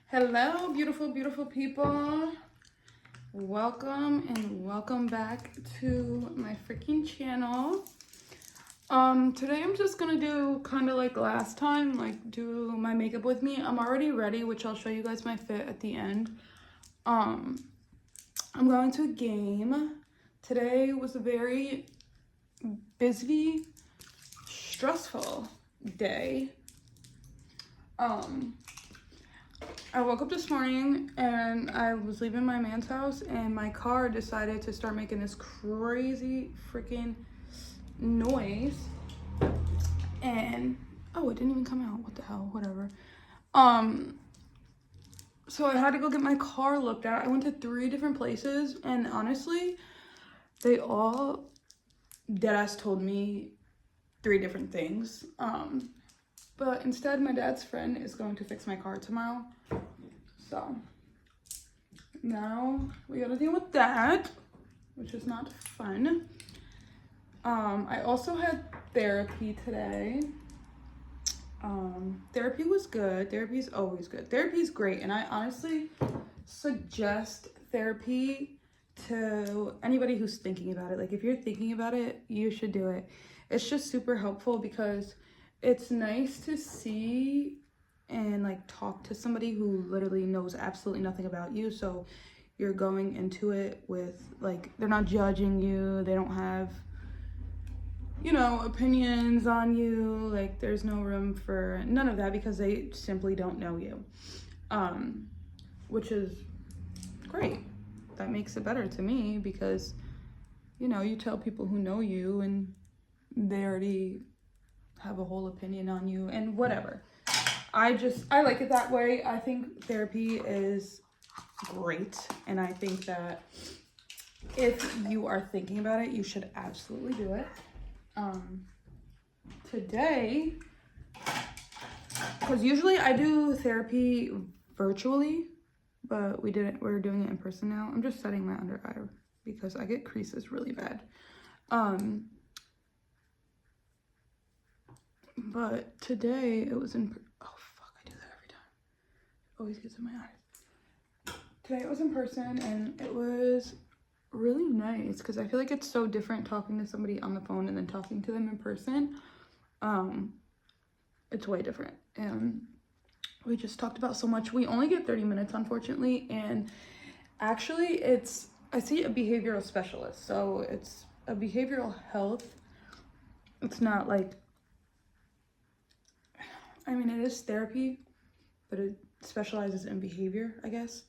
Hello, beautiful, beautiful people. Welcome back to my freaking channel. Today I'm just gonna do kind of like last time, like do my makeup with me. I'm already ready, which I'll show you guys my fit at the end. I'm going to a game. Today was a very busy, stressful day. I woke up this morning and I was leaving my man's house and my car decided to start making this crazy freaking noise. And oh, it didn't even come out. What the hell? Whatever. So I had to go get my car looked at. I went to 3 different places and honestly, they all deadass told me 3 different things. But instead my dad's friend is going to fix my car tomorrow. So now we gotta deal with that, which is not fun. I also had therapy today. Therapy was good. Therapy is always good. Therapy is great. And I honestly suggest therapy to anybody who's thinking about it. Like if you're thinking about it, you should do it. It's just super helpful because it's nice to see and like talk to somebody who literally knows absolutely nothing about you. So you're going into it with like, they're not judging you. They don't have, you know, opinions on you. Like there's no room for none of that because they simply don't know you. Which is great. That makes it better to me because, you know, you tell people who know you and they already have a whole opinion on you and whatever. I like it that way. I think therapy is great. And I think that if you are thinking about it, you should absolutely do it. Today, because usually I do therapy virtually, but we're doing it in person now. I'm just setting my under eye because I get creases really bad. But today it was in, oh fuck, I do that every time. It always gets in my eyes. Today it was in person and it was really nice because I feel like it's so different talking to somebody on the phone and then talking to them in person. It's way different. And we just talked about so much. We only get 30 minutes, unfortunately. And actually I see a behavioral specialist. So it's a behavioral health. It's not like, I mean, it is therapy, but it specializes in behavior, I guess.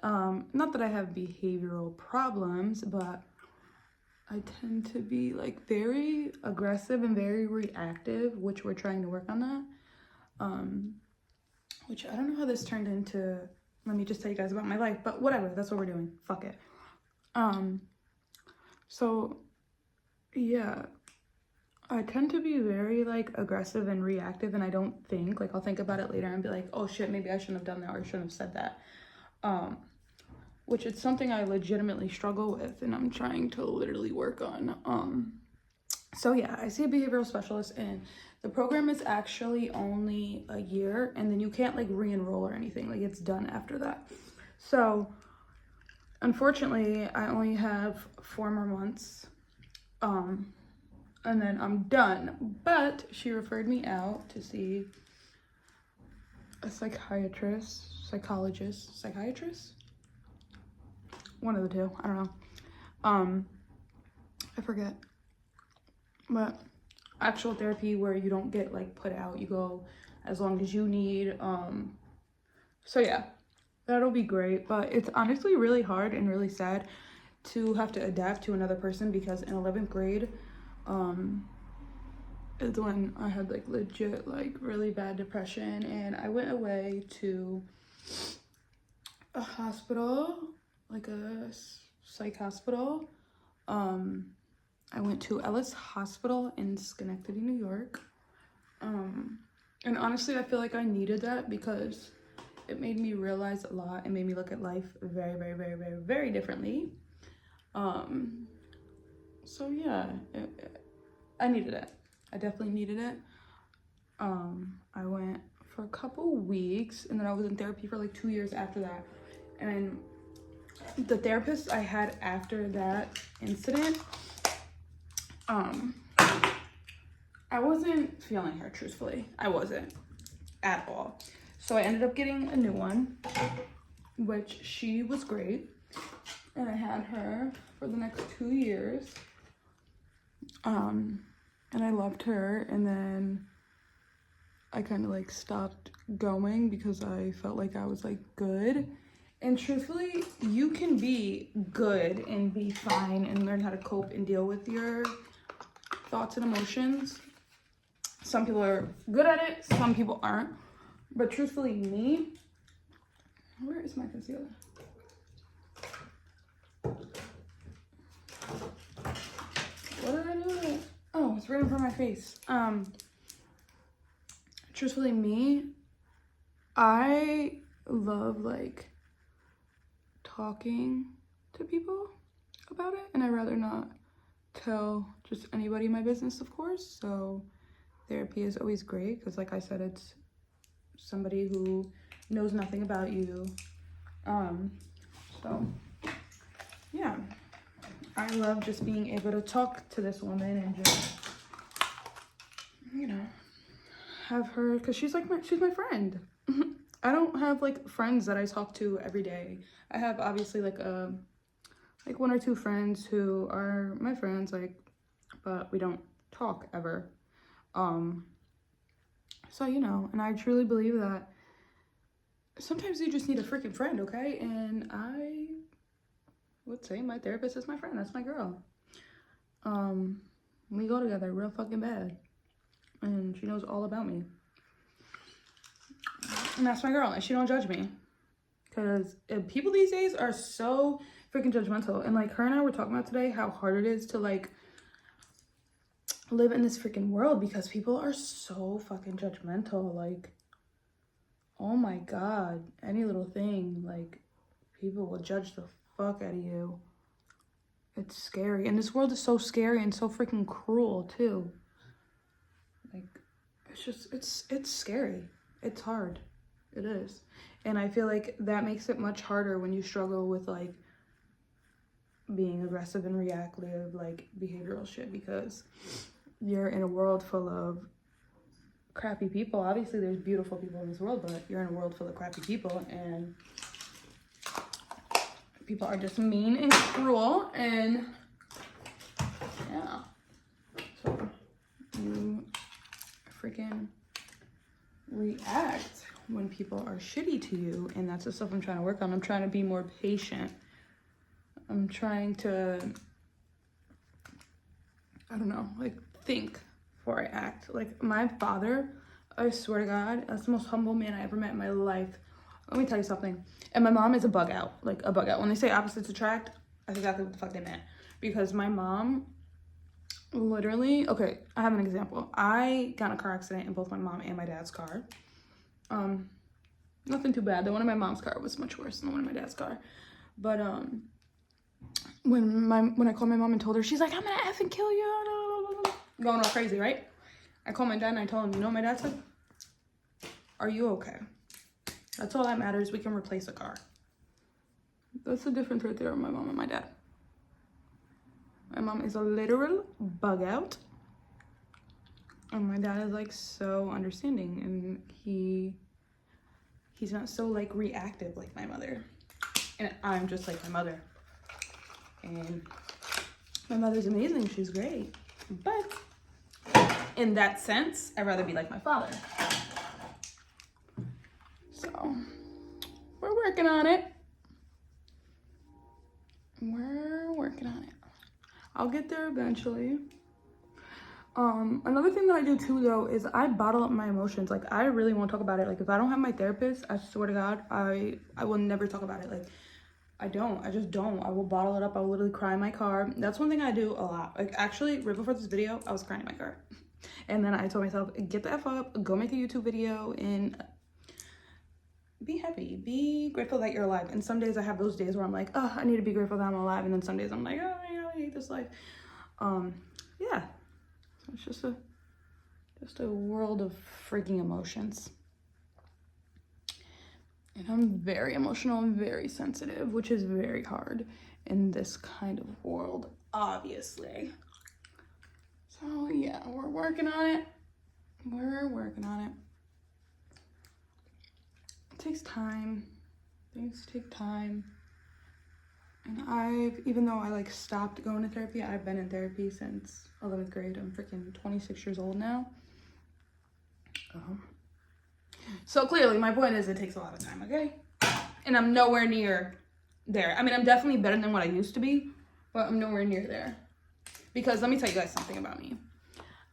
Not that I have behavioral problems, but I tend to be like very aggressive and very reactive, which we're trying to work on that. Which I don't know how this turned into, let me just tell you guys about my life, but whatever, that's what we're doing. Fuck it. So yeah. I tend to be very like aggressive and reactive and I don't think, like I'll think about it later and be like, oh shit, maybe I shouldn't have done that or I shouldn't have said that. Which is something I legitimately struggle with and I'm trying to literally work on. So yeah, I see a behavioral specialist and the program is actually only a year and then you can't like re-enroll or anything, like it's done after that. So unfortunately, I only have 4 more months. And then I'm done. But she referred me out to see a psychiatrist. One of the two, I don't know. I forget. But actual therapy where you don't get like put out, you go as long as you need. So yeah, that'll be great. But it's honestly really hard and really sad to have to adapt to another person because in 11th grade, is when I had like legit like really bad depression and I went away to a hospital, like a psych hospital. I went to Ellis Hospital in Schenectady, New York. And honestly, I feel like I needed that because it made me realize a lot and made me look at life very, very, very, very, very differently. So yeah, I needed it. I definitely needed it. I went for a couple weeks, and then I was in therapy for like 2 years after that. And the therapist I had after that incident, I wasn't feeling her, truthfully. I wasn't at all. So I ended up getting a new one, which she was great. And I had her for the next 2 years. And I loved her. And then I kind of like stopped going because I felt like I was like good. And truthfully, you can be good and be fine and learn how to cope and deal with your thoughts and emotions. Some people are good at it, some people aren't. But truthfully, me, where is my concealer? What did I do with it? Oh, it's right in front of my face. Truthfully, me, I love like talking to people about it, and I'd rather not tell just anybody my business, of course. So therapy is always great because, like I said, it's somebody who knows nothing about you. So yeah, I love just being able to talk to this woman and just, you know, have her, because she's my friend. I don't have like friends that I talk to every day. I have obviously like 1 or 2 friends who are my friends, like, but we don't talk ever. So, you know, and I truly believe that sometimes you just need a freaking friend, okay? And I would say my therapist is my friend. That's my girl. We go together real fucking bad. And she knows all about me. And that's my girl. And she don't judge me. Because people these days are so freaking judgmental. And like her and I were talking about today how hard it is to like live in this freaking world because people are so fucking judgmental. Like, oh my god, any little thing, like, people will judge the fuck out of you. It's scary. And this world is so scary and so freaking cruel too. Like, it's just, it's scary. It's hard. It is. And I feel like that makes it much harder when you struggle with like being aggressive and reactive, like behavioral shit, because you're in a world full of crappy people. Obviously there's beautiful people in this world, but you're in a world full of crappy people, and people are just mean and cruel, and yeah, so you freaking react when people are shitty to you. And that's the stuff I'm trying to work on. I'm trying to be more patient. I'm trying to, I don't know, like, think before I act. Like, my father, I swear to God, that's the most humble man I ever met in my life. Let me tell you something. And my mom is a bug out, like a bug out. When they say opposites attract, that's exactly what the fuck they meant. Because my mom literally, okay, I have an example. I got in a car accident in both my mom and my dad's car. Nothing too bad. The one in my mom's car was much worse than the one in my dad's car. But when I called my mom and told her, she's like, I'm gonna effing kill you. Going all crazy, right? I called my dad and I told him, you know what my dad said? Are you okay? That's all that matters. We can replace a car. That's the difference right there with my mom and my dad. My mom is a literal bug out. And my dad is like so understanding, and he's not so like reactive like my mother. And I'm just like my mother. And my mother's amazing. She's great. But in that sense, I'd rather be like my father. So we're working on it. We're working on it. I'll get there eventually. Another thing that I do too though is I bottle up my emotions. Like, I really won't talk about it. Like, if I don't have my therapist, I swear to God, I will never talk about it. Like, I just don't. I will bottle it up. I will literally cry in my car. That's one thing I do a lot. Like, actually, right before this video, I was crying in my car. And then I told myself, get the F up, go make a YouTube video, and be happy. Be grateful that you're alive. And some days I have those days where I'm like, oh, I need to be grateful that I'm alive. And then some days I'm like, oh, I hate this life. Yeah. So it's just a world of freaking emotions. And I'm very emotional and very sensitive, which is very hard in this kind of world, obviously. So yeah, we're working on it. We're working on it. It takes time. Things take time. And even though I like stopped going to therapy, I've been in therapy since 11th grade. I'm freaking 26 years old now. So clearly my point is it takes a lot of time, okay? And I'm nowhere near there. I mean, I'm definitely better than what I used to be, but I'm nowhere near there. Because let me tell you guys something about me.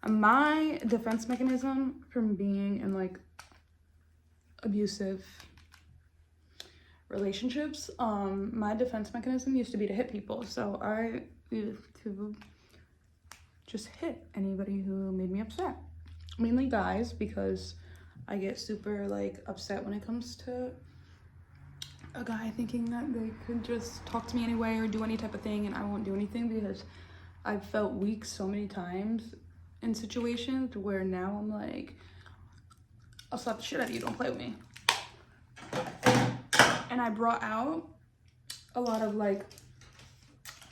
My defense mechanism from being in like abusive relationships, my defense mechanism used to be to hit people. So I used to just hit anybody who made me upset. Mainly guys, because I get super like upset when it comes to a guy thinking that they could just talk to me anyway or do any type of thing, and I won't do anything because I've felt weak so many times in situations where now I'm like, I'll slap the shit out of you, don't play with me. And I brought out a lot of like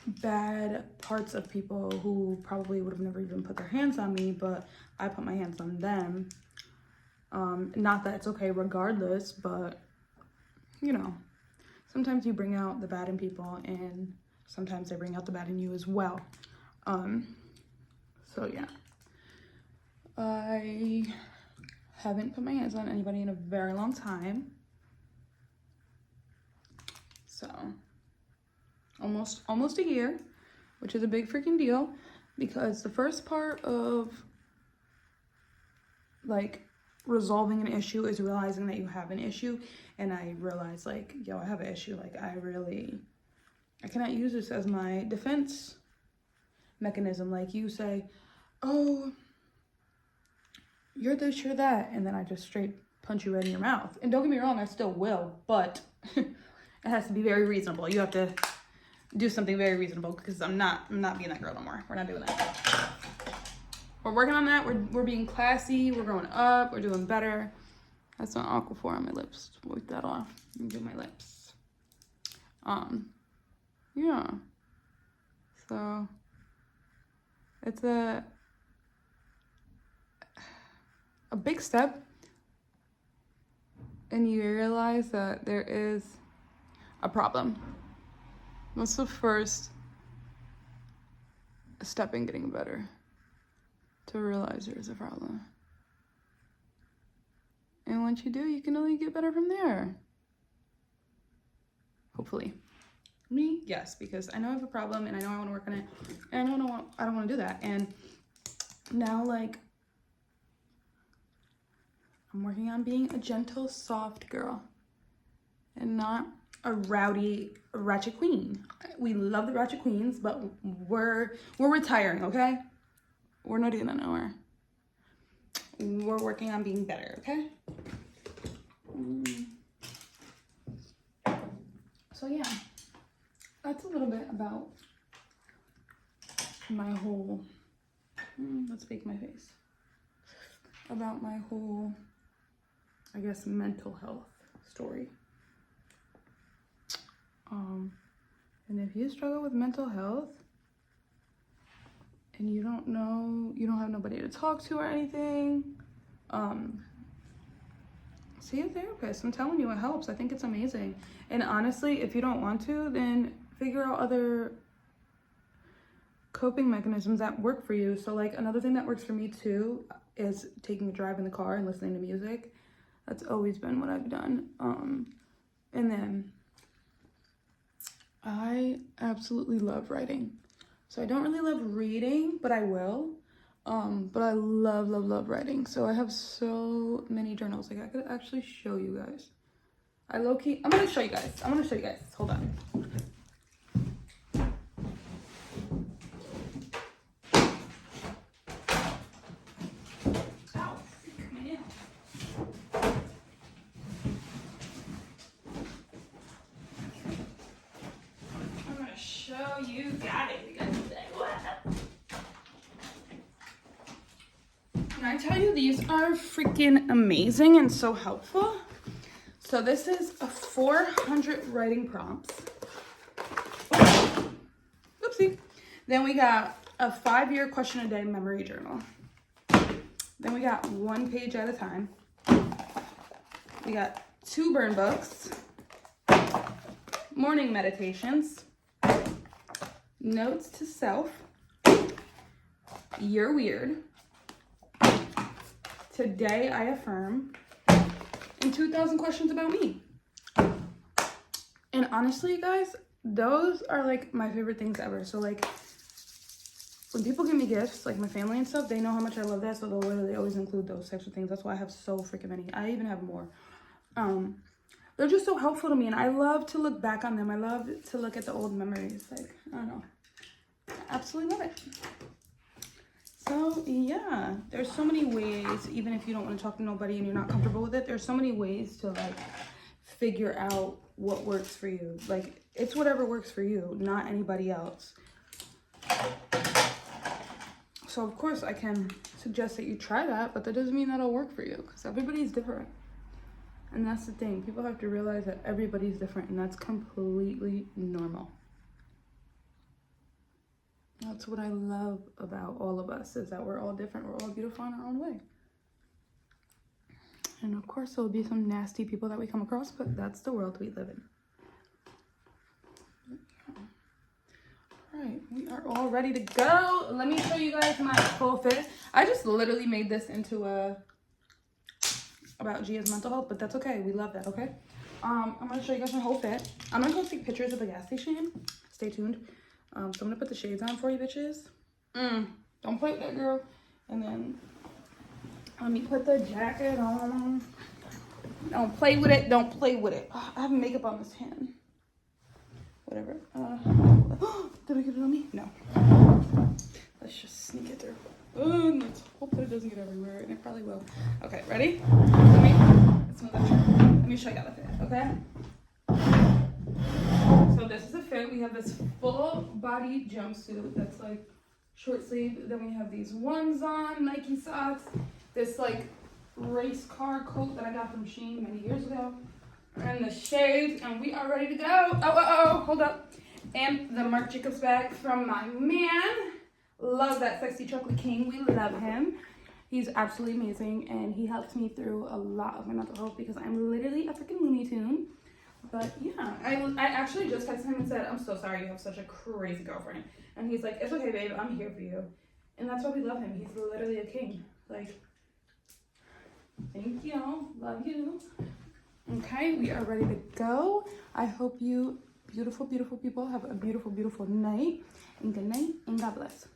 bad parts of people who probably would have never even put their hands on me, but I put my hands on them. Not that it's okay regardless, but you know, sometimes you bring out the bad in people and sometimes they bring out the bad in you as well. So yeah, I haven't put my hands on anybody in a very long time. So almost a year, which is a big freaking deal, because the first part of like resolving an issue is realizing that you have an issue. And I realized like, yo, I have an issue. Like I cannot use this as my defense mechanism. Like you say, oh, you're this, you're that, and then I just straight punch you right in your mouth. And don't get me wrong, I still will, but it has to be very reasonable. You have to do something very reasonable, because I'm not being that girl no more. We're not doing that. We're working on that. We're being classy. We're growing up. We're doing better. That's not Aquaphor on my lips. Wipe that off and do my lips. Yeah. So it's a big step, and you realize that there is a problem. What's the first step in getting better? To realize there's a problem. And once you do, you can only get better from there. Hopefully. Me, yes, because I know I have a problem and I know I want to work on it, and I don't want to do that. And now, like, I'm working on being a gentle, soft girl and not a rowdy ratchet queen. We love the ratchet queens, but we're retiring, okay? We're not doing that nowhere. We're working on being better, okay? So yeah, that's a little bit about my whole, let's fake my face, about my whole, I guess, mental health story. And if you struggle with mental health and you don't have nobody to talk to or anything, see a therapist. I'm telling you, it helps. I think it's amazing. And honestly, if you don't want to, then figure out other coping mechanisms that work for you. So like another thing that works for me too is taking a drive in the car and listening to music. That's always been what I've done. And then I absolutely love writing. So I don't really love reading, but I will. But I love writing. So I have so many journals. Like I could actually show you guys. I'm gonna show you guys. Hold on. Ow, man. I'm gonna show you guys. Can I tell you, these are freaking amazing and so helpful. So this is a 400 writing prompts. Oopsie. Then we got a 5-year question a day memory journal. Then we got 1 page at a time. We got 2 burn books, morning meditations, notes to self, you're weird, today I affirm, and 2,000 questions about me. And honestly, guys, those are like my favorite things ever. So like when people give me gifts, like my family and stuff, they know how much I love that, so they'll literally always include those types of things. That's why I have so freaking many. I even have more. They're just so helpful to me, and I love to look back on them. I love to look at the old memories. Like, I don't know. I absolutely love it. So yeah, there's so many ways, even if you don't want to talk to nobody and you're not comfortable with it, there's so many ways to like figure out what works for you. Like, it's whatever works for you, not anybody else. So of course I can suggest that you try that, but that doesn't mean that'll work for you, because everybody's different. And that's the thing. People have to realize that everybody's different, and that's completely normal. That's what I love about all of us, is that we're all different. We're all beautiful in our own way. And of course, there'll be some nasty people that we come across, but that's the world we live in. All right, we are all ready to go. Let me show you guys my full fit. I just literally made this into a about Gia's mental health, but that's okay. We love that, okay? I'm gonna show you guys my whole fit. I'm gonna go take pictures of the gas station. Stay tuned. So I'm gonna put the shades on for you, bitches. Don't play with that, girl. And then let me put the jacket on. Don't play with it. Don't play with it. Oh, I have makeup on this hand. Whatever. Did I get it on me? No. Let's just sneak it through. Let's hope that it doesn't get everywhere, and it probably will. Okay, ready? Let me show you the fit, okay? So this is a fit. We have this full body jumpsuit that's like short sleeve. Then we have these ones on, Nike socks, this like race car coat that I got from Shein many years ago, and the shades, and we are ready to go. Hold up. And the Marc Jacobs bag from my man. Love that Sexy Chocolate King. We love him. He's absolutely amazing, and he helps me through a lot of my mental health because I'm literally a freaking Looney Tune. But yeah, I actually just texted him and said, I'm so sorry you have such a crazy girlfriend. And he's like, it's okay, babe, I'm here for you. And that's why we love him. He's literally a king. Like, thank you. Love you. Okay, we are ready to go. I hope you beautiful, beautiful people have a beautiful, beautiful night. And good night, and God bless.